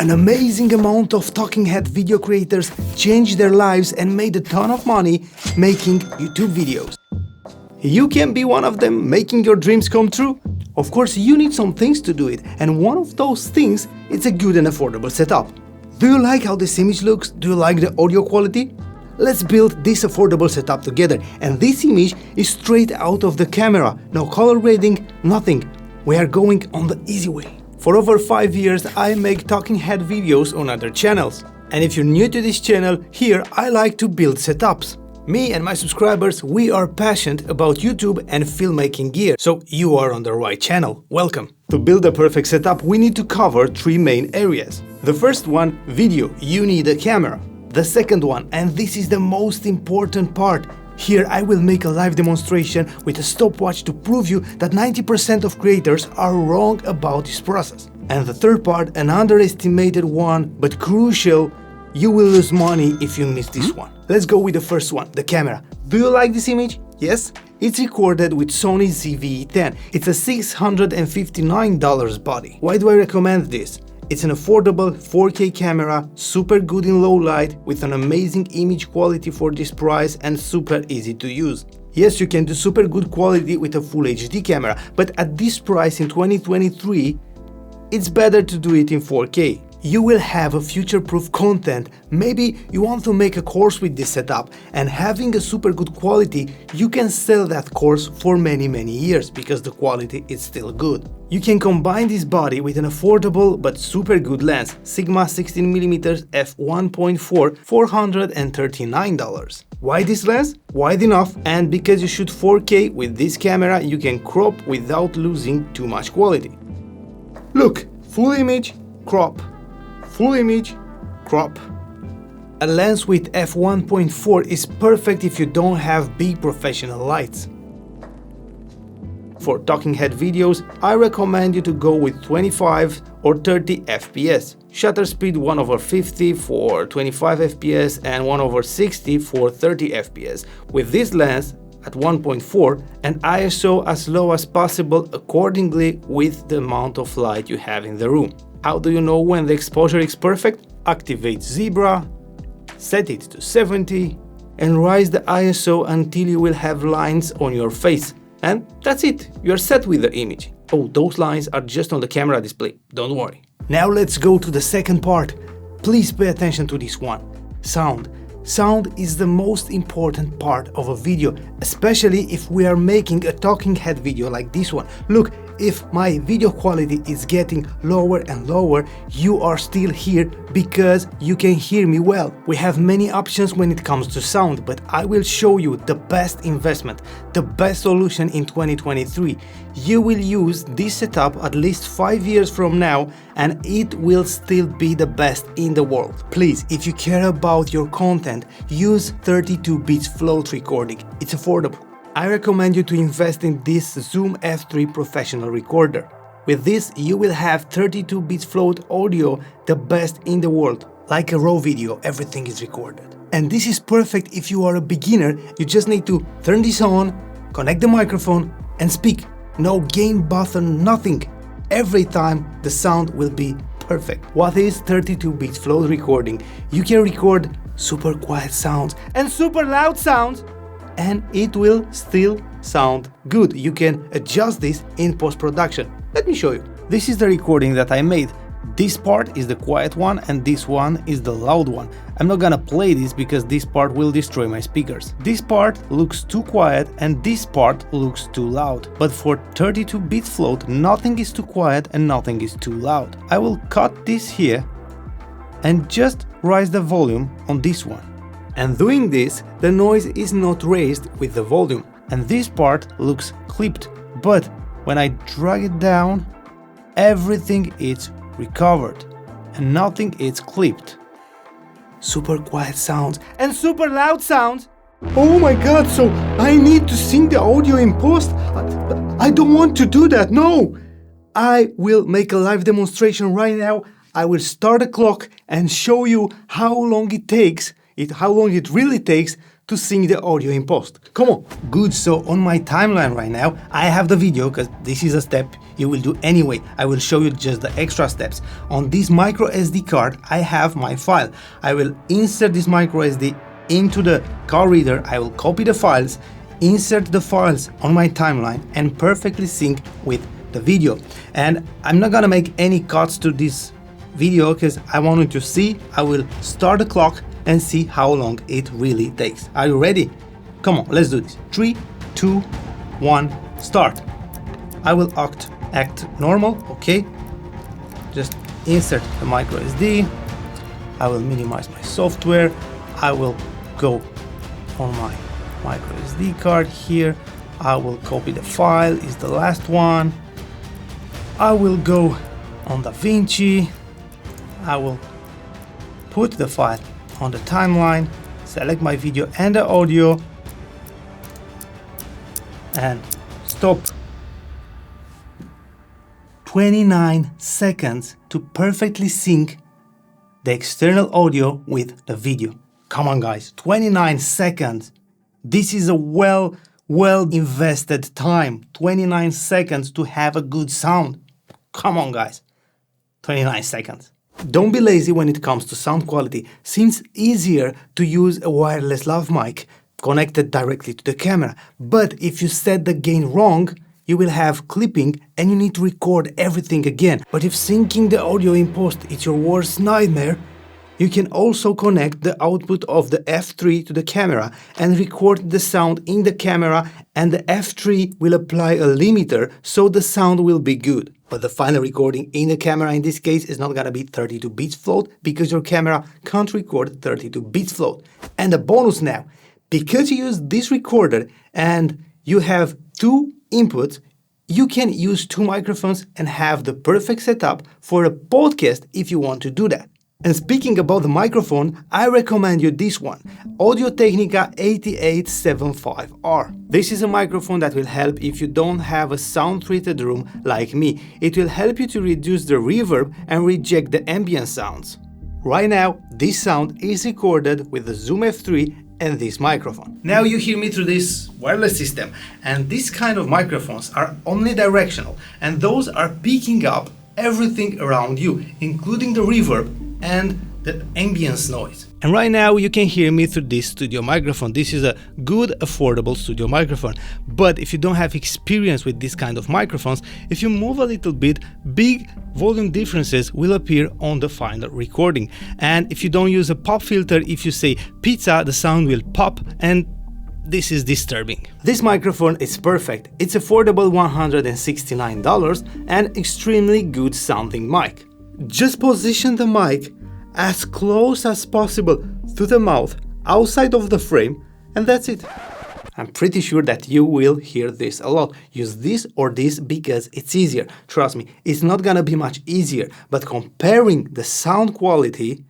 An amazing amount of talking head video creators changed their lives and made a ton of money making YouTube videos. You can be one of them, making your dreams come true. Of course, you need some things to do it, and one of those things is a good and affordable setup. Do you like how this image looks? Do you like the audio quality? Let's build this affordable setup together, and this image is straight out of the camera. No color grading, nothing. We are going on the easy way. For over 5 years, I make talking head videos on other channels. And if you're new to this channel, here I like to build setups. Me and my subscribers, we are passionate about YouTube and filmmaking gear, so you are on the right channel. Welcome! To build a perfect setup, we need to cover 3 main areas. The first one, video. You need a camera. The second one, and this is the most important part, here I will make a live demonstration with a stopwatch to prove you that 90% of creators are wrong about this process. And the third part, an underestimated one, but crucial, you will lose money if you miss this one. Let's go with the first one, the camera. Do you like this image? Yes? It's recorded with Sony ZV-E10. It's a $659 body. Why do I recommend this? It's an affordable 4K camera, super good in low light, with an amazing image quality for this price and super easy to use. Yes, you can do super good quality with a full HD camera, but at this price in 2023, it's better to do it in 4K. You will have a future-proof content. Maybe you want to make a course with this setup, and having a super good quality, you can sell that course for many years because the quality is still good. You can combine this body with an affordable but super good lens, Sigma 16mm f1.4, $439. Why this lens? Wide enough, and because you shoot 4K with this camera, you can crop without losing too much quality. Look, full image, crop. Full image, crop. A lens with f1.4 is perfect if you don't have big professional lights. For talking head videos, I recommend you to go with 25 or 30 FPS. Shutter speed 1/50 for 25 FPS and 1/60 for 30 FPS. With this lens at 1.4 and ISO as low as possible accordingly with the amount of light you have in the room. How do you know when the exposure is perfect? Activate Zebra, set it to 70 and raise the ISO until you will have lines on your face. And that's it, you're set with the image. Oh, those lines are just on the camera display, don't worry. Now let's go to the second part. Please pay attention to this one. Sound. Sound is the most important part of a video, especially if we are making a talking head video like this one. Look, if my video quality is getting lower and lower, you are still here because you can hear me well. We have many options when it comes to sound, but I will show you the best investment, the best solution in 2023. You will use this setup at least 5 years from now and it will still be the best in the world. Please, if you care about your content, use 32 bits float recording. It's affordable. I recommend you to invest in this Zoom F3 professional recorder. With this, you will have 32 bits float audio, the best in the world. Like a raw video, everything is recorded. And this is perfect if you are a beginner. You just need to turn this on, connect the microphone and speak. No gain button, nothing. Every time the sound will be perfect. What is 32 bits float recording? You can record super quiet sounds and super loud sounds, and it will still sound good. You can adjust this in post-production. Let me show you. This is the recording that I made. This part is the quiet one and this one is the loud one. I'm not gonna play this because this part will destroy my speakers. This part looks too quiet and this part looks too loud. But for 32 bits float, nothing is too quiet and nothing is too loud. I will cut this here and just raise the volume on this one. And doing this, the noise is not raised with the volume. And this part looks clipped, but when I drag it down, everything is recovered and nothing is clipped. Super quiet sounds and super loud sounds. Oh my god, so I need to sync the audio in post? I don't want to do that, no! I will make a live demonstration right now. I will start a clock and show you how long it takes, how long it really takes to sync the audio in post. Come on. Good, so on my timeline right now, I have the video because this is a step you will do anyway. I will show you just the extra steps. On this micro SD card, I have my file. I will insert this micro SD into the card reader. I will copy the files, insert the files on my timeline and perfectly sync with the video. And I'm not gonna make any cuts to this video because I wanted to see. I will start the clock and see how long it really takes. Are you ready? Come on, let's do this. 3, 2, 1, start. I will act normal, okay? Just insert the micro SD. I will minimize my software. I will go on my micro SD card here. I will copy the file, is the last one. I will go on DaVinci. I will put the file on the timeline, select my video and the audio, and stop. 29 seconds to perfectly sync the external audio with the video. Come on guys, 29 seconds. This is a well invested time. 29 seconds to have a good sound. Come on guys, 29 seconds. Don't be lazy when it comes to sound quality. Seems easier to use a wireless lav mic connected directly to the camera. But if you set the gain wrong, you will have clipping and you need to record everything again. But if syncing the audio in post is your worst nightmare, you can also connect the output of the F3 to the camera and record the sound in the camera, and the F3 will apply a limiter so the sound will be good. But the final recording in the camera in this case is not gonna be 32 bits float because your camera can't record 32 bits float. And a bonus now, because you use this recorder and you have two inputs, you can use two microphones and have the perfect setup for a podcast if you want to do that. And speaking about the microphone, I recommend you this one, Audio-Technica 8875R. This is a microphone that will help if you don't have a sound-treated room like me. It will help you to reduce the reverb and reject the ambient sounds. Right now, this sound is recorded with the Zoom F3 and this microphone. Now you hear me through this wireless system, and these kind of microphones are omnidirectional, and those are picking up everything around you, including the reverb and the ambience noise. And right now you can hear me through this studio microphone. This is a good, affordable studio microphone. But if you don't have experience with this kind of microphones, if you move a little bit, big volume differences will appear on the final recording. And if you don't use a pop filter, if you say pizza, the sound will pop, and this is disturbing. This microphone is perfect. It's affordable, $169, and extremely good sounding mic. Just position the mic as close as possible to the mouth, outside of the frame, and that's it. I'm pretty sure that you will hear this a lot. Use this or this because it's easier. Trust me, it's not gonna be much easier, but comparing the sound quality,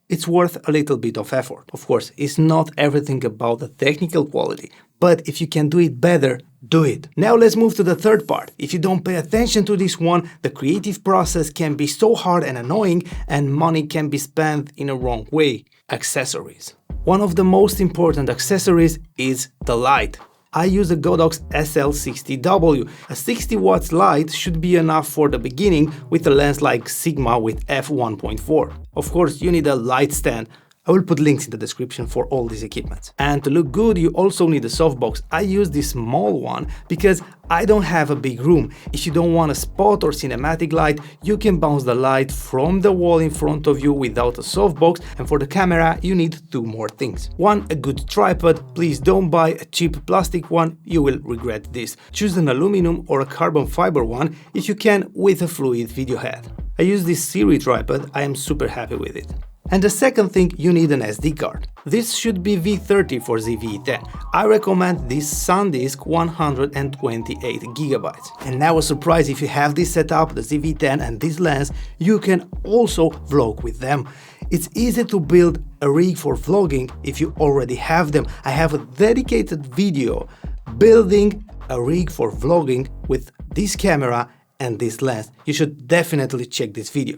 it's worth a little bit of effort. Of course, it's not everything about the technical quality, but if you can do it better, do it. Now let's move to the third part. If you don't pay attention to this one, the creative process can be so hard and annoying, and money can be spent in a wrong way. Accessories. One of the most important accessories is the light. I use a Godox SL60W. A 60 watts light should be enough for the beginning with a lens like Sigma with f1.4. Of course, you need a light stand. I will put links in the description for all these equipments. And to look good, you also need a softbox. I use this small one because I don't have a big room. If you don't want a spot or cinematic light, you can bounce the light from the wall in front of you without a softbox, and for the camera you need two more things. One, a good tripod. Please don't buy a cheap plastic one, you will regret this. Choose an aluminum or a carbon fiber one if you can, with a fluid video head. I use this Siri tripod, I am super happy with it. And the second thing, you need an SD card. This should be V30 for ZV-E10. I recommend this SanDisk 128 GB. And now a surprise, if you have this setup, the ZV-E10 and this lens, you can also vlog with them. It's easy to build a rig for vlogging if you already have them. I have a dedicated video building a rig for vlogging with this camera and this lens. You should definitely check this video.